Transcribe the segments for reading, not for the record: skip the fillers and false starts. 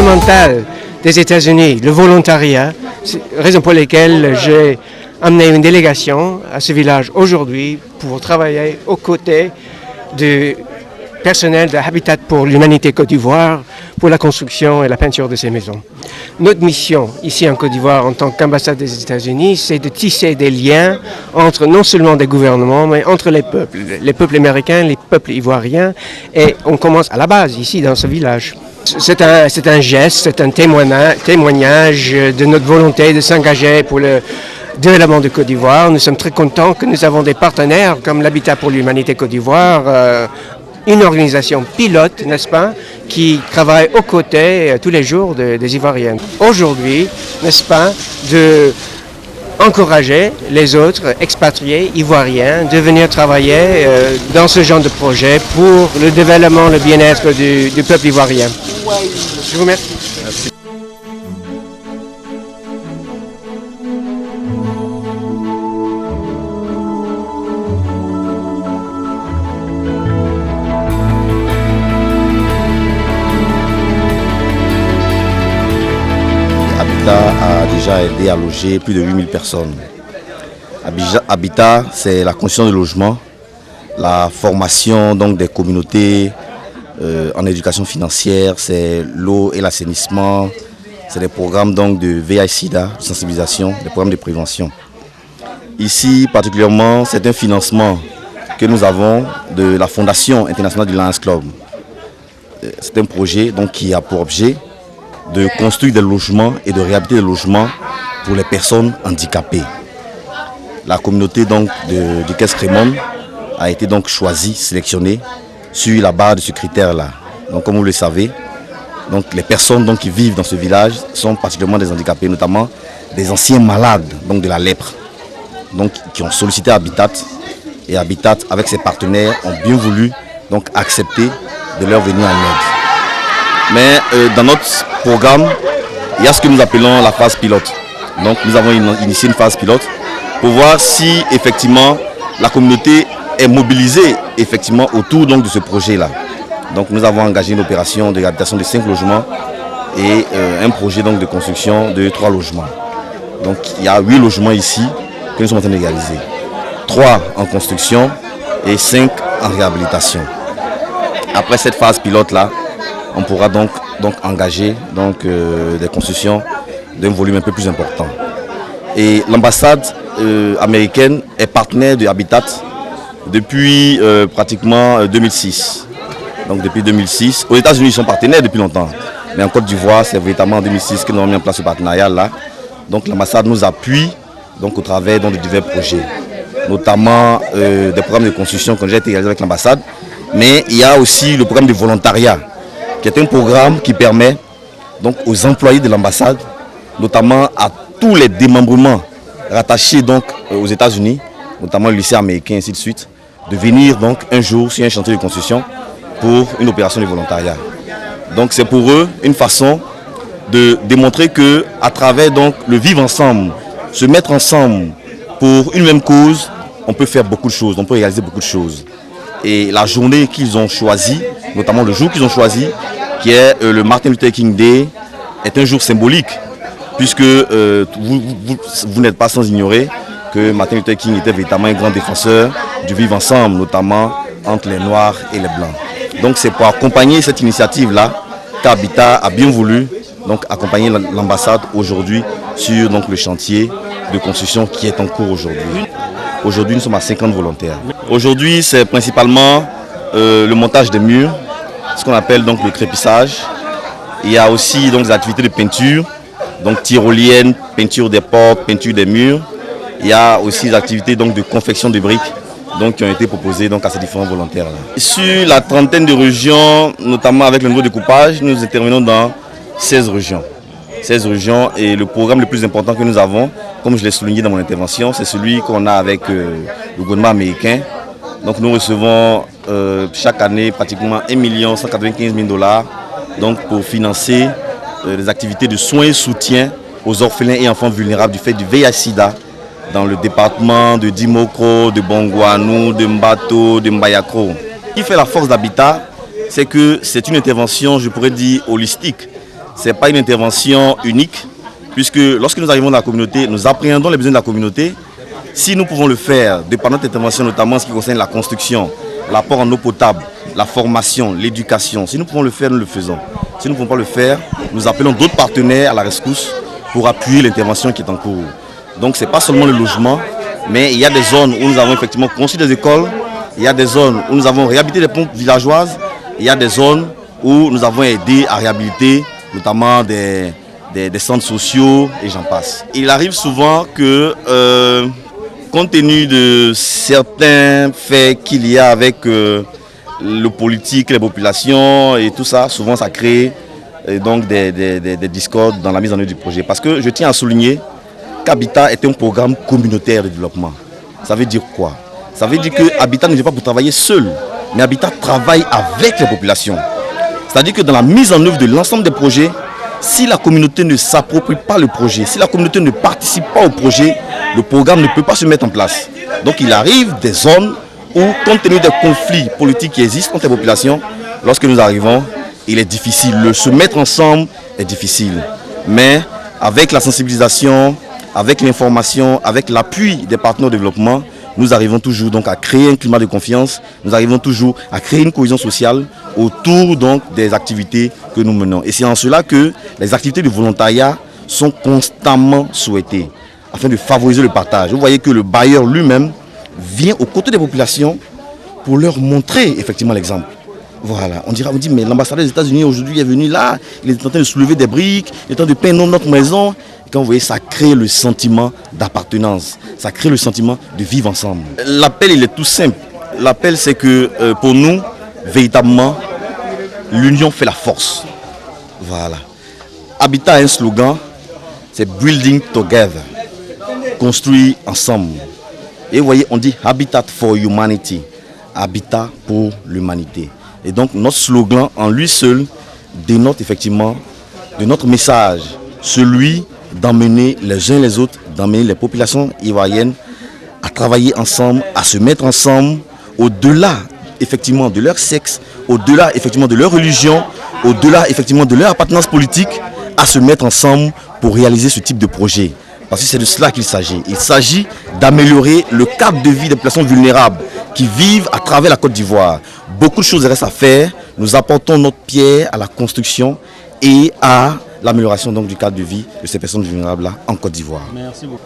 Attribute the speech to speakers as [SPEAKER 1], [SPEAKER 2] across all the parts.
[SPEAKER 1] fondamentale des États-Unis, le volontariat, raison pour laquelle j'ai amené une délégation à ce village aujourd'hui pour travailler aux côtés du personnel de Habitat pour l'Humanité Côte d'Ivoire pour la construction et la peinture de ces maisons. Notre mission ici en Côte d'Ivoire en tant qu'ambassade des États-Unis, c'est de tisser des liens entre non seulement des gouvernements, mais entre les peuples américains, les peuples ivoiriens, et on commence à la base ici dans ce village. C'est un geste, c'est un témoignage de notre volonté de s'engager pour le développement de Côte d'Ivoire. Nous sommes très contents que nous avons des partenaires comme l'Habitat pour l'Humanité Côte d'Ivoire, une organisation pilote, n'est-ce pas, qui travaille aux côtés tous les jours des Ivoiriens. Aujourd'hui, n'est-ce pas, de encourager les autres expatriés ivoiriens de venir travailler dans ce genre de projet pour le développement, le bien-être du peuple ivoirien. Je vous remercie. Merci.
[SPEAKER 2] A déjà aidé à loger plus de 8000 personnes. Habitat, c'est la construction de logements, la formation donc, des communautés en éducation financière, c'est l'eau et l'assainissement, c'est des programmes donc, de VIH-Sida, de sensibilisation, des programmes de prévention. Ici, particulièrement, c'est un financement que nous avons de la Fondation internationale du Lions Club. C'est un projet donc, qui a pour objet de construire des logements et de réhabiliter des logements pour les personnes handicapées. La communauté donc du Caisse Crémone a été donc choisie, sélectionnée sur la base de ce critère-là. Donc comme vous le savez, donc les personnes donc, qui vivent dans ce village sont particulièrement des handicapés, notamment des anciens malades donc de la lèpre, donc qui ont sollicité Habitat, et Habitat avec ses partenaires ont bien voulu donc accepter de leur venir en aide. Mais dans notre programme, il y a ce que nous appelons la phase pilote. Donc nous avons initié une phase pilote pour voir si effectivement la communauté est mobilisée effectivement autour donc, de ce projet-là. Donc nous avons engagé une opération de réhabilitation de 5 logements et un projet donc, de construction de 3 logements. Donc il y a 8 logements ici que nous sommes en train de réaliser. 3 en construction et 5 en réhabilitation. Après cette phase pilote-là, on pourra donc engager des constructions d'un volume un peu plus important. Et l'ambassade américaine est partenaire de Habitat depuis pratiquement 2006. Donc depuis 2006. Aux États-Unis, ils sont partenaires depuis longtemps. Mais en Côte d'Ivoire, c'est véritablement en 2006 que nous avons mis en place ce partenariat-là. Donc l'ambassade nous appuie donc, au travers de divers projets, notamment des programmes de construction qui ont déjà été réalisés avec l'ambassade. Mais il y a aussi le programme de volontariat, qui est un programme qui permet donc, aux employés de l'ambassade, notamment à tous les démembrements rattachés donc, aux États-Unis, notamment le lycée américain, ainsi de suite, de venir donc, un jour sur un chantier de construction pour une opération de volontariat. Donc c'est pour eux une façon de démontrer qu'à travers donc, le vivre ensemble, se mettre ensemble pour une même cause, on peut faire beaucoup de choses, on peut réaliser beaucoup de choses. Et la journée qu'ils ont choisie, notamment le jour qu'ils ont choisi, qui est le Martin Luther King Day, est un jour symbolique, puisque vous n'êtes pas sans ignorer que Martin Luther King était véritablement un grand défenseur du vivre ensemble, notamment entre les Noirs et les Blancs. Donc c'est pour accompagner cette initiative-là qu'Habitat a bien voulu donc, accompagner l'ambassade aujourd'hui sur donc, le chantier de construction qui est en cours aujourd'hui. Aujourd'hui, nous sommes à 50 volontaires. Aujourd'hui, c'est principalement le montage des murs, ce qu'on appelle donc le crépissage. Il y a aussi donc, des activités de peinture, donc tyrolienne, peinture des portes, peinture des murs. Il y a aussi des activités donc, de confection de briques donc, qui ont été proposées donc, à ces différents volontaires. -là. Sur la trentaine de régions, notamment avec le nouveau découpage, nous intervenons dans 16 régions. 16 régions et le programme le plus important que nous avons, comme je l'ai souligné dans mon intervention, c'est celui qu'on a avec le gouvernement américain. Donc nous recevons chaque année pratiquement 1 195 000 $ donc pour financer des activités de soins et soutien aux orphelins et enfants vulnérables du fait du VIH-Sida dans le département de Dimokro, de Bongouanou, de Mbato, de Mbayakro. Ce qui fait la force d'Habitat, c'est que c'est une intervention, je pourrais dire, holistique. ce n'est pas une intervention unique, puisque lorsque nous arrivons dans la communauté, nous appréhendons les besoins de la communauté. Si nous pouvons le faire, de par notre intervention, notamment en ce qui concerne la construction, l'apport en eau potable, la formation, l'éducation, si nous pouvons le faire, nous le faisons. Si nous ne pouvons pas le faire, nous appelons d'autres partenaires à la rescousse pour appuyer l'intervention qui est en cours. Donc ce n'est pas seulement le logement, mais il y a des zones où nous avons effectivement construit des écoles, il y a des zones où nous avons réhabilité des pompes villageoises, il y a des zones où nous avons aidé à réhabiliter notamment des centres sociaux et j'en passe. Il arrive souvent que, compte tenu de certains faits qu'il y a avec le politique, les populations et tout ça, souvent ça crée donc des discordes dans la mise en œuvre du projet. Parce que je tiens à souligner qu'Habitat est un programme communautaire de développement. Ça veut dire quoi? Ça veut dire que Habitat ne vient pas pour travailler seul, mais Habitat travaille avec les populations. C'est-à-dire que dans la mise en œuvre de l'ensemble des projets, si la communauté ne s'approprie pas le projet, si la communauté ne participe pas au projet, le programme ne peut pas se mettre en place. Donc il arrive des zones où, compte tenu des conflits politiques qui existent entre les populations, lorsque nous arrivons, il est difficile. Se mettre ensemble est difficile. Mais avec la sensibilisation, avec l'information, avec l'appui des partenaires de développement, nous arrivons toujours donc à créer un climat de confiance, nous arrivons toujours à créer une cohésion sociale autour donc des activités que nous menons. Et c'est en cela que les activités de volontariat sont constamment souhaitées, afin de favoriser le partage. Vous voyez que le bailleur lui-même vient aux côtés des populations pour leur montrer effectivement l'exemple. Voilà, on dit mais l'ambassadeur des États-Unis aujourd'hui est venu là, il est en train de soulever des briques, il est en train de peindre notre maison. Et quand vous voyez, ça crée le sentiment d'appartenance, ça crée le sentiment de vivre ensemble. L'appel, il est tout simple. L'appel, c'est que pour nous, véritablement, l'union fait la force. Voilà. Habitat a un slogan, c'est Building Together, construire ensemble. Et vous voyez, on dit Habitat for Humanity, Habitat pour l'humanité. Et donc notre slogan en lui seul dénote effectivement de notre message, celui d'emmener les uns les autres, d'emmener les populations ivoiriennes à travailler ensemble, à se mettre ensemble, au-delà effectivement de leur sexe, au-delà effectivement de leur religion, au-delà effectivement de leur appartenance politique, à se mettre ensemble pour réaliser ce type de projet. Parce que c'est de cela qu'il s'agit. Il s'agit d'améliorer le cadre de vie des populations vulnérables qui vivent à travers la Côte d'Ivoire. Beaucoup de choses restent à faire. Nous apportons notre pierre à la construction et à l'amélioration donc du cadre de vie de ces personnes vulnérables-là en Côte d'Ivoire.
[SPEAKER 3] Merci beaucoup.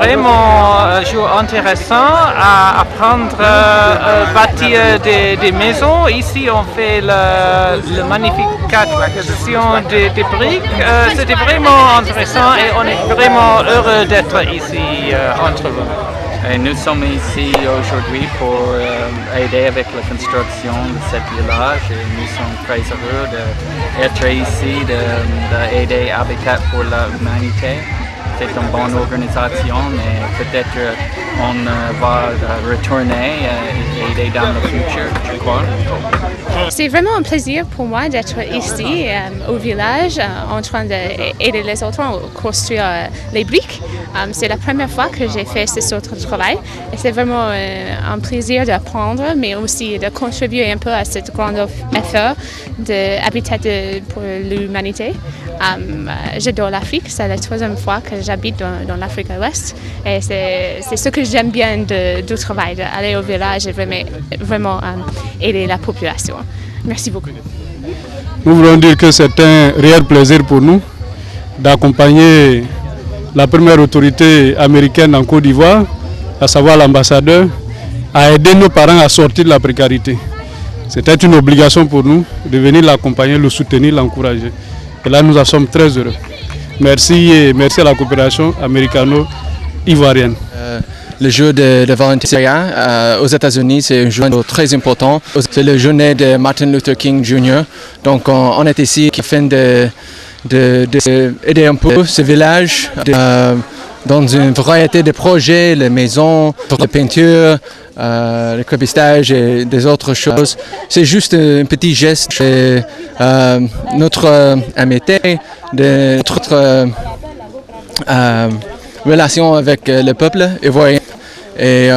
[SPEAKER 3] vraiment intéressant à apprendre à bâtir des maisons. Ici, on fait la magnification des briques. C'était vraiment intéressant et on est vraiment heureux d'être ici entre vous.
[SPEAKER 4] Et nous sommes ici aujourd'hui pour aider avec la construction de ce village et nous sommes très heureux d'être ici, d'aider Habitat pour l'Humanité. C'est une bonne organisation et peut-être on va retourner et aider dans le futur, je crois.
[SPEAKER 5] C'est vraiment un plaisir pour moi d'être ici au village en train d'aider les autres à construire les briques. C'est la première fois que j'ai fait ce sort de travail et c'est vraiment un plaisir d'apprendre mais aussi de contribuer un peu à cette grande effort d'Habitat pour l'Humanité. J'adore l'Afrique, c'est la troisième fois que j'habite dans l'Afrique de l'Ouest et c'est ce que j'aime bien du travail, d'aller au village et vraiment aider la population. Merci beaucoup.
[SPEAKER 6] Nous voulons dire que c'est un réel plaisir pour nous d'accompagner la première autorité américaine en Côte d'Ivoire, à savoir l'ambassadeur, à aider nos parents à sortir de la précarité. C'était une obligation pour nous de venir l'accompagner, le soutenir, l'encourager. Et là, nous en sommes très heureux. Merci et merci à la coopération américano-ivoirienne.
[SPEAKER 7] Le jour de volontariat aux États-Unis, c'est un jour très important. C'est la journée de Martin Luther King Jr. Donc on est ici afin d'aider un peu ce village dans une variété de projets, les maisons, la peinture, le crépustage et des autres choses. C'est juste un petit geste de notre amitié, de notre relation avec le peuple ivoirien. Et